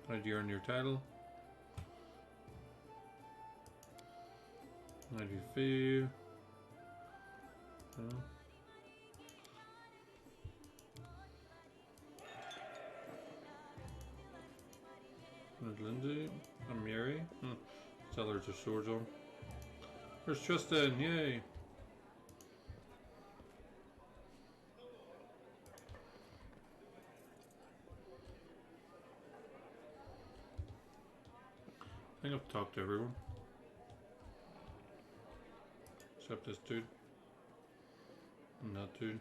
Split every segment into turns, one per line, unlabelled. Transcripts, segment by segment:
How do you earn your title? How do you feel? There's Lindsay. I'm Mary. Tell her to swords on. There's Tristan, yay! I think I've talked to everyone. Except this dude. And that dude.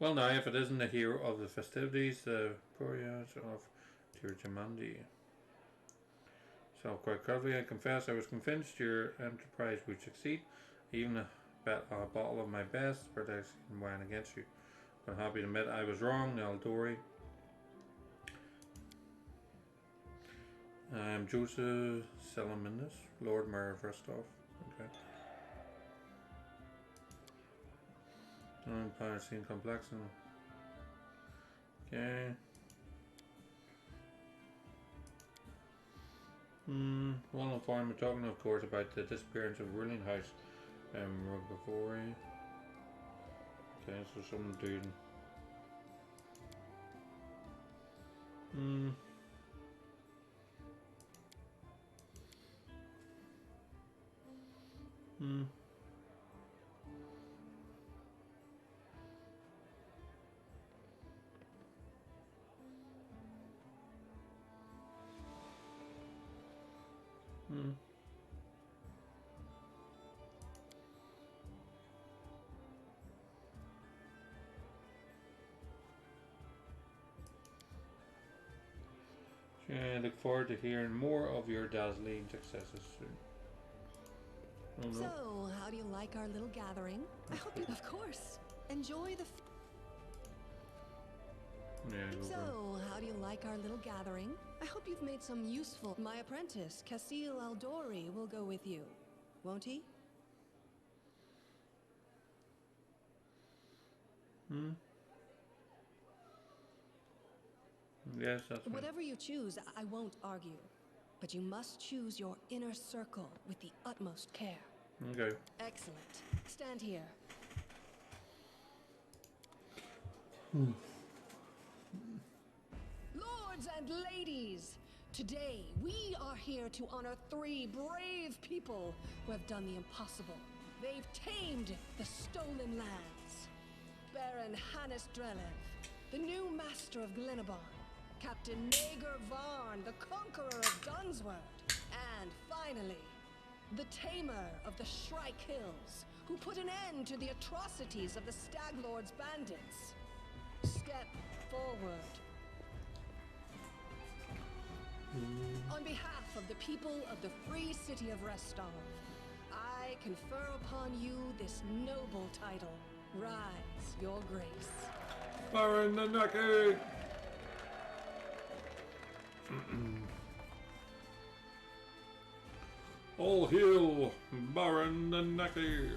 Well now, if it isn't the hero of the festivities, the Poriage of Tirjamandi. So quite cleverly, I confess I was convinced your enterprise would succeed. Even a bottle of my best protection went against you. But I'm happy to admit I was wrong, Eldori. I'm Joseph Salaminus, Lord Mayor of Rostov. Okay. Empire scene complex and okay. Well informed, we're talking of course about the disappearance of ruling house Rugavori. Okay, so some dude. I look forward to hearing more of your dazzling successes soon. Oh, no.
So, how do you like our little gathering? I hope you, of course, enjoy the. So, how do you like our little gathering? I hope you've made some useful. My apprentice, Casil Aldori, will go with you, won't he?
Yes, that's right.
Whatever you choose, I won't argue. But you must choose your inner circle with the utmost care.
Okay.
Excellent. Stand here. Lords and ladies, today we are here to honor 3 brave people who have done the impossible. They've tamed the stolen lands. Baron Hannes Drelev, the new master of Glenabon, Captain Nager Varn, the conqueror of Dunsword, and finally, the tamer of the Shrike Hills, who put an end to the atrocities of the Stag Lord's bandits. Step forward. On behalf of the people of the free city of Rostov, I confer upon you this noble title. Rise, your grace.
Baron Nanaki! All hail, Baron Nanaki!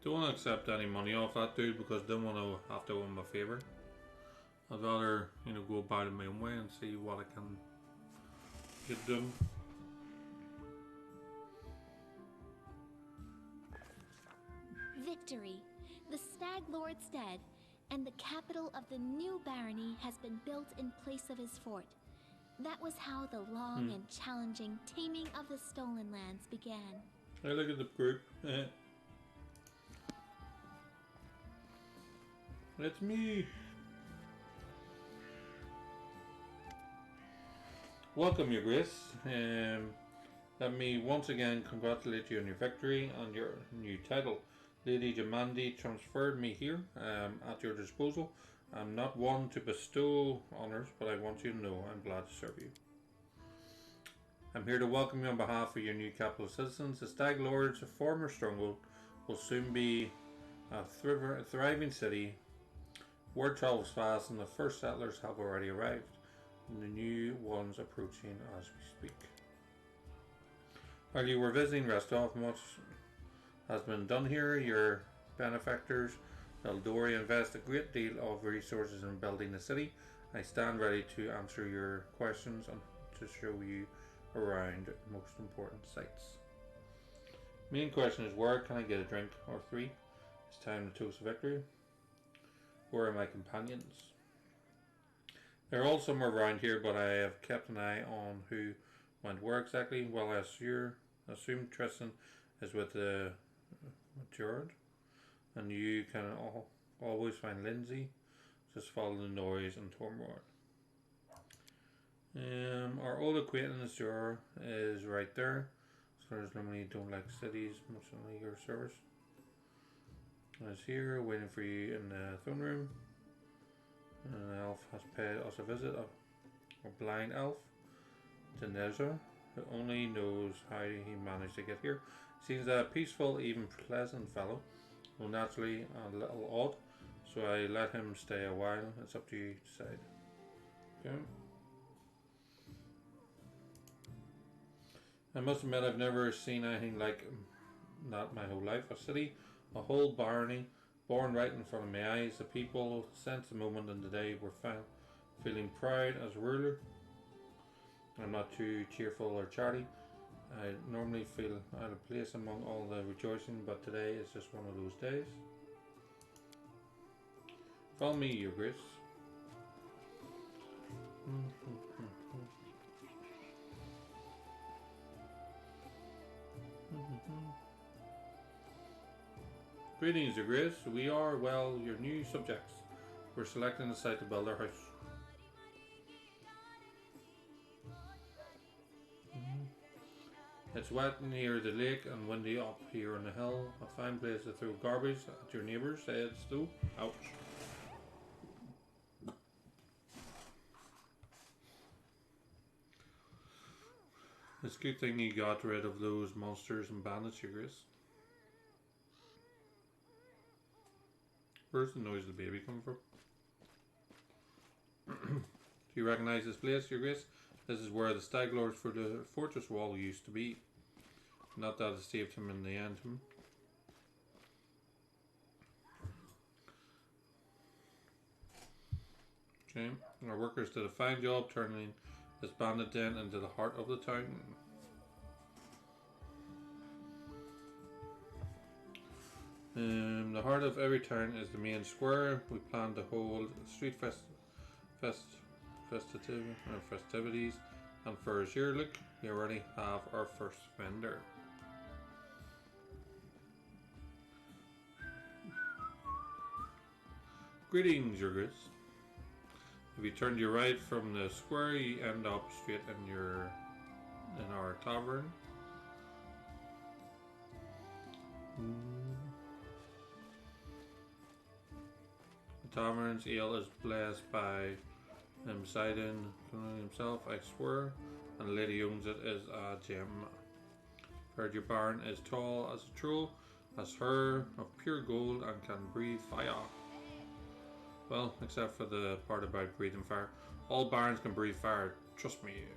Don't want to accept any money off that dude because I don't want to have to owe him a favour. I'd rather, you know, go about it my own way and see what I can get done.
Victory! The Stag Lord's dead, and the capital of the new barony has been built in place of his fort. That was how the long and challenging taming of the stolen lands began.
Hey, look at the group. That's me. Welcome, Your Grace. Let me once again congratulate you on your victory and your new title. Lady Jamandi transferred me here at your disposal. I'm not one to bestow honours, but I want you to know I'm glad to serve you. I'm here to welcome you on behalf of your new capital citizens. The Stag Lord's former stronghold will soon be a thriving city. Word travels fast, and the first settlers have already arrived, and the new ones approaching as we speak. While you were visiting Restov, much has been done here. Your benefactors, Eldori, invest a great deal of resources in building the city. I stand ready to answer your questions and to show you around most important sites. Main question is, where can I get a drink or three? It's time to toast victory. Where are my companions? They're all somewhere around here, but I have kept an eye on who went where exactly. Well, I assume Tristan is with the Jared, and you can always find Lindsay. Just follow the noise and Tormrod. Our old acquaintance Jor is right there. Scholars normally don't like cities much in legal service. Is here waiting for you in the throne room. An elf has paid us a visit, a blind elf, Deneza, who only knows how he managed to get here. Seems a peaceful, even pleasant fellow. Well, naturally a little odd, so I let him stay a while. It's up to you to decide. Okay. I must admit I've never seen anything like that my whole life. A city, a whole barony, born right in front of my eyes. The people sense the moment and the day were feeling proud as ruler. I'm not too cheerful or chatty. I normally feel out of place among all the rejoicing, but today is just one of those days. Follow me, Your Grace. Greetings, Your Grace. We are, well, your new subjects. We're selecting a site to build our house. It's wet near the lake and windy up here on the hill. A fine place to throw garbage at your neighbours, said Stu. Ouch. It's a good thing you got rid of those monsters and bandits, Your Grace. Where's the noise of the baby coming from? Do you recognise this place, Your Grace? This is where the Stag Lords for the fortress wall used to be. Not that it saved him in the end. Okay. Our workers did a fine job turning this bandit den into the heart of the town. The heart of every town is the main square. We plan to hold street festivities, and for a year look, we already have our first vendor. Greetings, Your Grace. If you turn to your right from the square, you end up straight in our tavern. The tavern's ale is blessed by Poseidon himself, I swear, and the lady owns it is a gem. Heard your barn is tall as a troll, has hair of pure gold, and can breathe fire. Well, except for the part about breathing fire. All barns can breathe fire, trust me.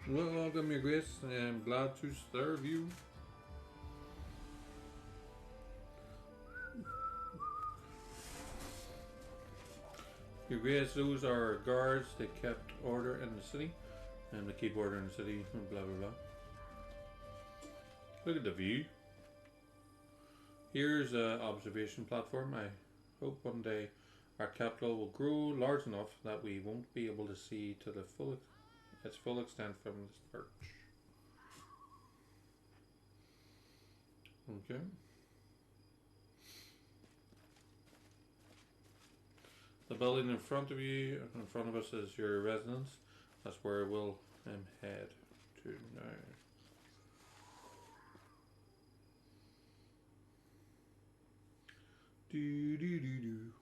Well, welcome, Your Grace. I am glad to serve you. Your Grace, those are guards. They kept order in the city. And they keep order in the city, blah blah blah. Look at the view. Here's an observation platform. I hope one day our capital will grow large enough that we won't be able to see to its full extent from this perch. Okay. The building in front of you, in front of us, is your residence. That's where we'll head to now. Do do do do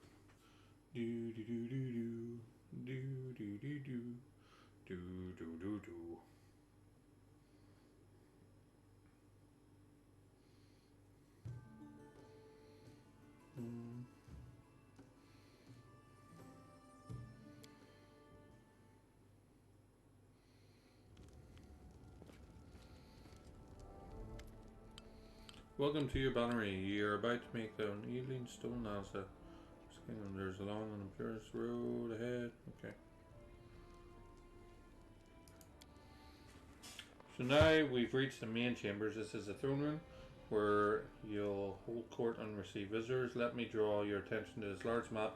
do do do do do. dee doo. Do do do do. Welcome to your bannery. You are about to make the unyielding stone NASA. There's a long and imperious road ahead. Okay. So now we've reached the main chambers. This is the throne room where you'll hold court and receive visitors. Let me draw your attention to this large map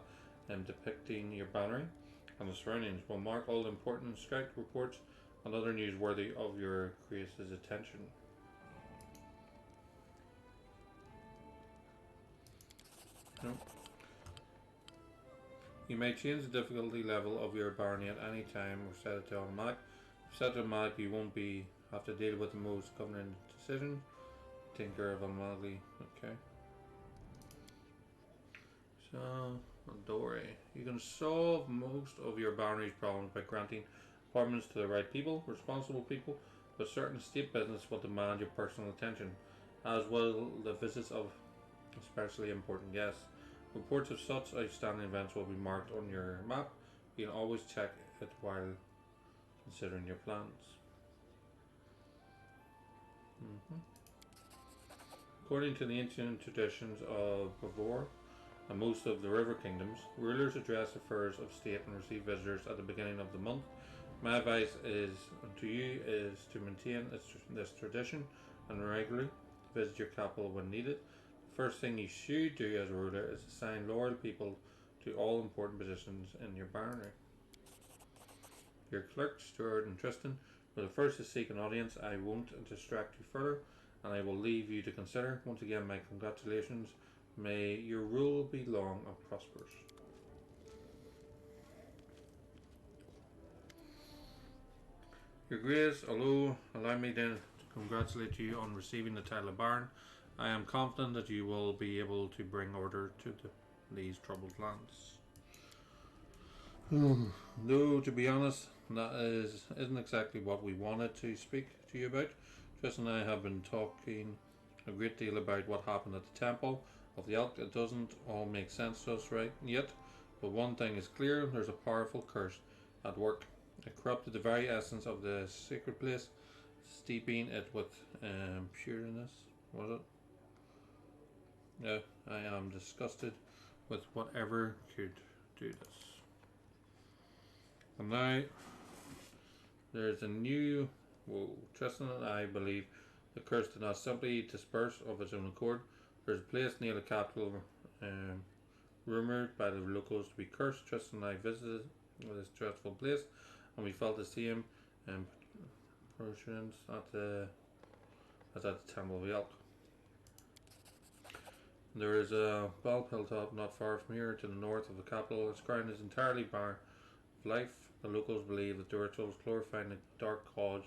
depicting your bannery and the surroundings. We'll mark all the important scout reports and other news worthy of your grace's attention. Nope. You may change the difficulty level of your barony at any time or set it to automatic. If set to automatic, you won't have to deal with the most governing decision. Taken care of automatically. Okay. So, Dory. You can solve most of your barony's problems by granting appointments to the right people, responsible people, but certain state business will demand your personal attention, as will the visits of especially important guests. Reports of such outstanding events will be marked on your map. You can always check it while considering your plans. According to the ancient traditions of Bavor and most of the river kingdoms, rulers address affairs of state and receive visitors at the beginning of the month. My advice to you is to maintain this tradition and regularly visit your capital when needed. The first thing you should do as a ruler is assign loyal people to all important positions in your barony. Your clerks, Stuart and Tristan, were the first to seek an audience. I won't distract you further, and I will leave you to consider. Once again, my congratulations. May your rule be long and prosperous. Your Grace, although allow me then to congratulate you on receiving the title of Baron, I am confident that you will be able to bring order to these troubled lands. Though, to be honest, that isn't exactly what we wanted to speak to you about. Tristan and I have been talking a great deal about what happened at the Temple of the Elk. It doesn't all make sense to us right yet, but one thing is clear: there's a powerful curse at work. It corrupted the very essence of the sacred place, steeping it with pureness. Was it? Yeah, I am disgusted with whatever could do this. And now there's a new. Whoa, Tristan and I believe the curse did not simply disperse of its own accord. There's a place near the capital rumoured by the locals to be cursed. Tristan and I visited this dreadful place, and we felt the same impressions as at the Temple of the Elk. There is a bald hilltop not far from here to the north of the capital. Its ground is entirely barren of life. The locals believe that the rituals glorifying the dark gods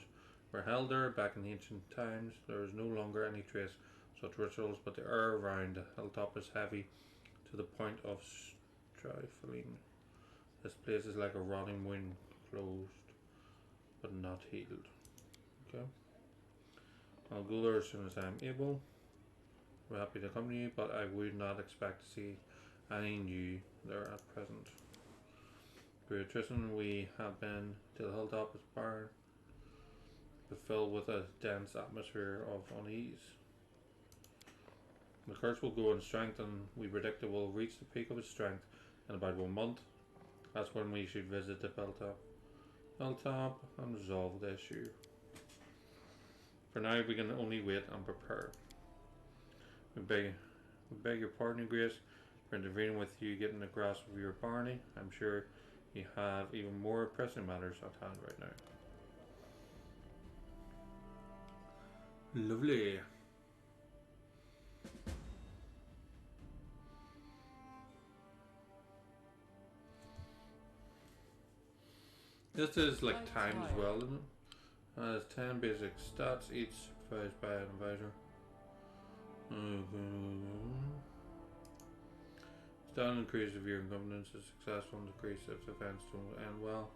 were held there back in ancient times. There is no longer any trace of such rituals, but the air around the hilltop is heavy to the point of stifling. This place is like a rotting wound, closed but not healed. Okay. I'll go there as soon as I'm able. We're happy to accompany you, but I would not expect to see any new there at present. Great Tristan, we have been to the hilltop is barren, but filled with a dense atmosphere of unease. The curse will grow in strength, and we predict it will reach the peak of its strength in about 1 month. That's when we should visit the hilltop and resolve the issue. For now, we can only wait and prepare. We beg your pardon, Grace, for intervening with you getting the grasp of your barony. I'm sure you have even more pressing matters at hand right now. Lovely. This is like timed as well, isn't it? Has 10 basic stats, each supervised by an advisor. Stat increase if your incompetence is successful and decrease if events don't end well.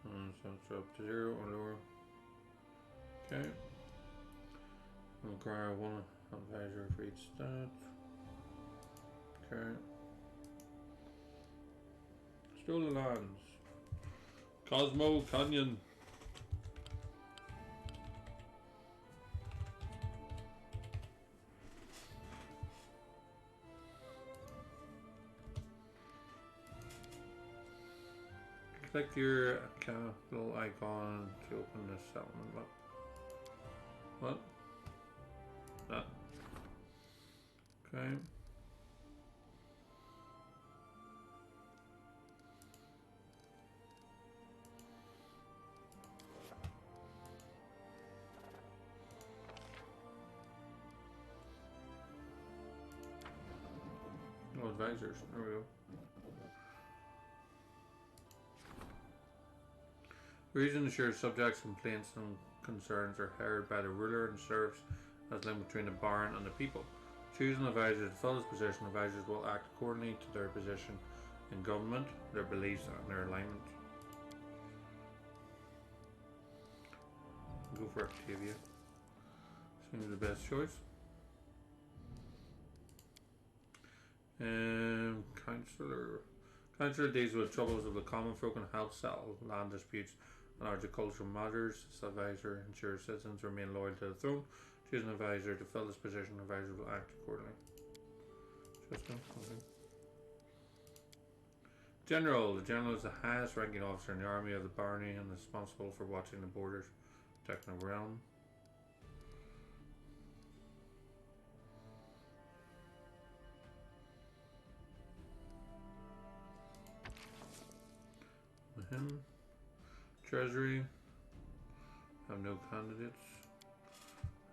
So it's up to 0 or lower. Okay. We'll require one advisor for each stat. Okay. Stolen lands. Cosmo Canyon. Click your capital icon to open this settlement map. What? That. Okay. No advisors. There we go. Reason ensures subjects' complaints and concerns are heard by the ruler and serves as link between the baron and the people. Choose an advisor to fill this position. Advisors will act accordingly to their position in government, their beliefs, and their alignment. Go for Octavia. Seems the best choice. Councillor. Councillor deals with troubles of the common folk and helps settle land disputes and agricultural matters. This advisor ensures citizens remain loyal to the throne. Choose an advisor to fill this position. Advisors will act accordingly. Interesting. Okay. General. The general is the highest ranking officer in the army of the barony and is responsible for watching the borders, protecting the realm. Him. Treasury. Have no candidates.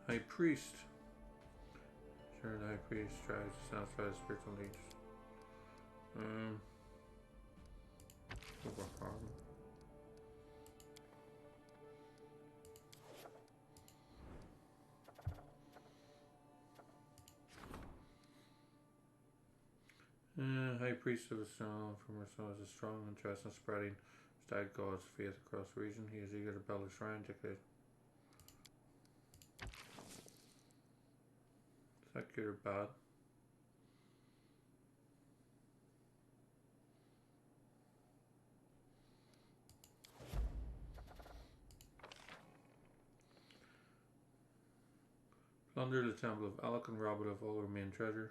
High priest. Sure, the high priest tries to satisfy the spiritual needs. Over harm. High priest of the stone from herself is a strong interest in spreading Stag God's faith across the region. He is eager to build a shrine to Is that good or bad? Plunder the temple of Alec and rob it of all remaining treasure.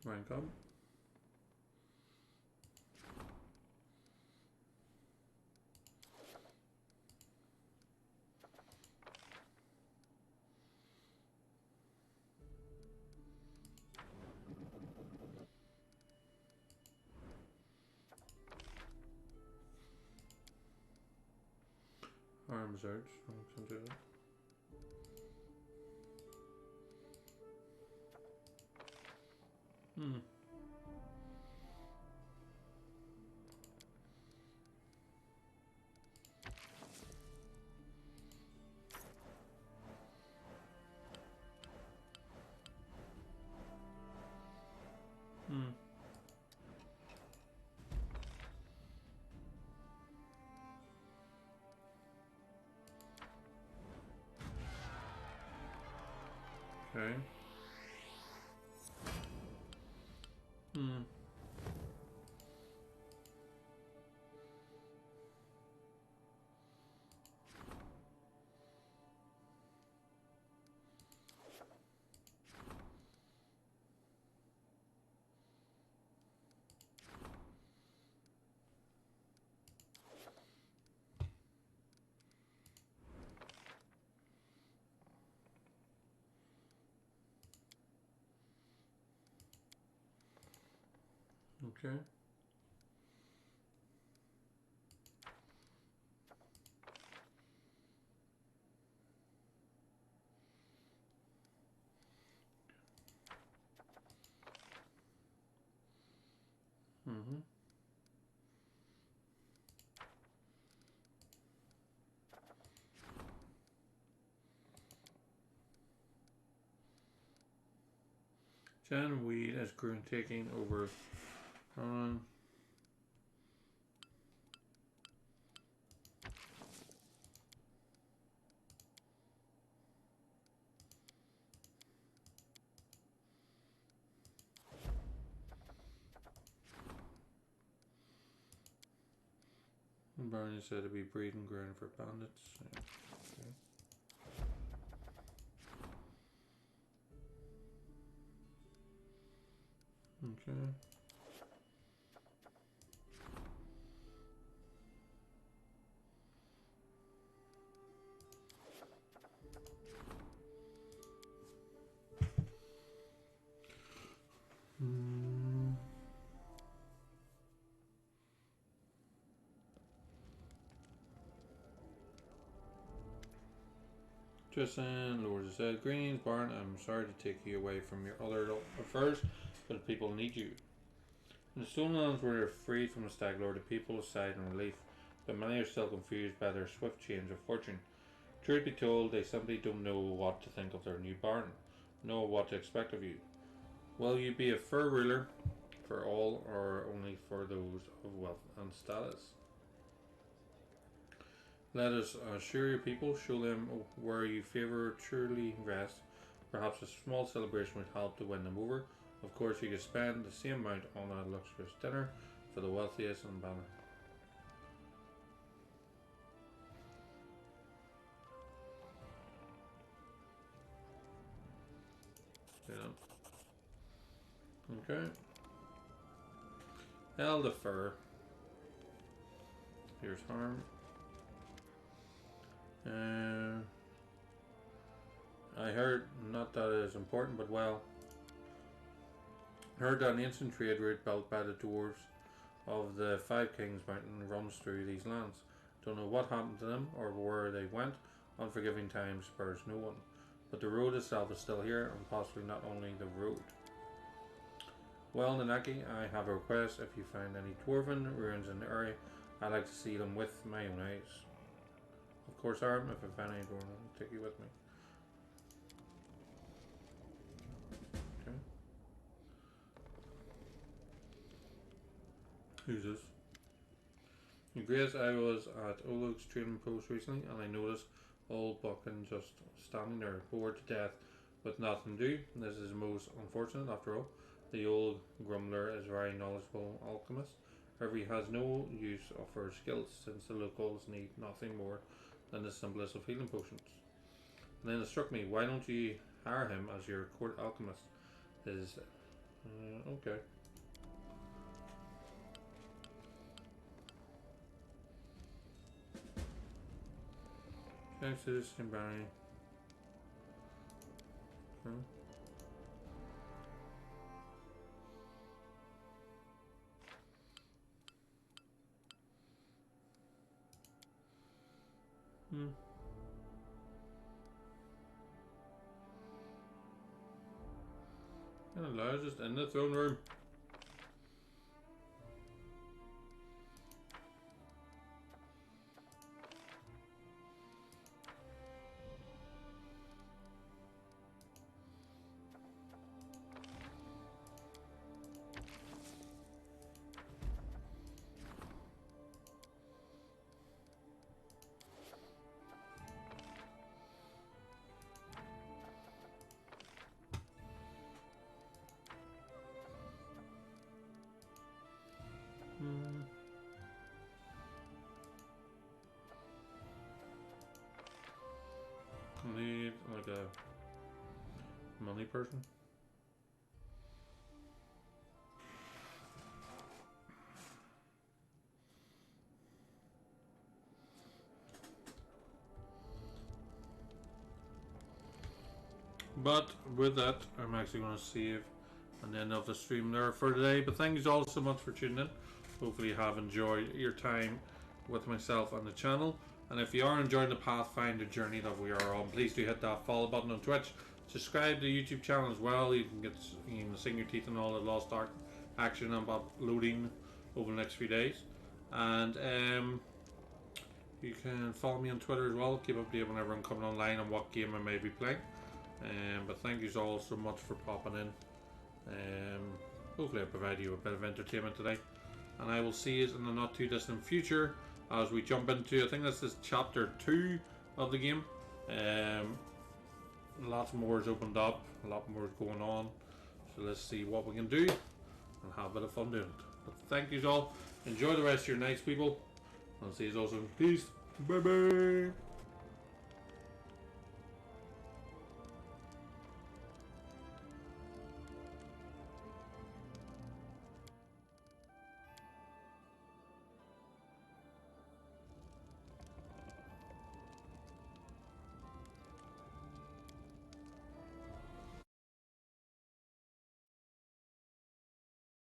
Rank up. Arms out. Can do that. Okay. Okay. Jan Weed as Grun taking over. Barney said to be breeding ground for bandits. Yeah. Okay. Okay. Tristan, Lord said, "Greetings, Barn. I'm sorry to take you away from your other affairs, but people need you." In the Stonelands where they're freed from the Stag Lord, the people sighed in relief, but many are still confused by their swift change of fortune. Truth be told, they simply don't know what to think of their new Baron, nor what to expect of you. Will you be a fair ruler for all, or only for those of wealth and status? Let us assure your people, show them where you favour truly rest. Perhaps a small celebration would help to win them over. Of course, you could spend the same amount on a luxurious dinner for the wealthiest in Banner. Yeah. Okay. Elder Fur. Here's harm. I heard, not that it is important, but well, heard that an ancient trade route built by the dwarves of the Five Kings Mountain runs through these lands. Don't know what happened to them or where they went. Unforgiving time spares no one. But the road itself is still here, and possibly not only the road. Well, Nanaki, I have a request. If you find any dwarven ruins in the area, I'd like to see them with my own eyes. Of course, Arm, if I find any dwarven, I'll take you with me. Okay. Who's this? Grace, I was at Olug's training post recently, and I noticed old Buchan just standing there, bored to death, with nothing to do. This is most unfortunate, after all. The old grumbler is a very knowledgeable alchemist. However, he has no use for her skills, since the locals need nothing more than the simplest of healing potions. And then it struck me, why don't you hire him as your court alchemist? Okay. Texas and Barney. Okay. Hello, just in the throne room. I need like a money person. But with that, I'm actually going to save and end of the stream there for today. But thank you all so much for tuning in. Hopefully you have enjoyed your time with myself on the channel. And if you are enjoying the Pathfinder journey that we are on, please do hit that follow button on Twitch. Subscribe to the YouTube channel as well. You can sink your teeth in all the Lost Ark action I'm uploading over the next few days. And you can follow me on Twitter as well. Keep updated whenever I'm coming online and what game I may be playing. But thank you all so much for popping in. Hopefully I provide you a bit of entertainment today, and I will see you in the not too distant future as we jump into, I think this is chapter 2 of the game. Lots more has opened up, a lot more is going on, so let's see what we can do and have a bit of fun doing it. But thank you all, enjoy the rest of your nights, people. I'll see you all soon. Peace, bye bye.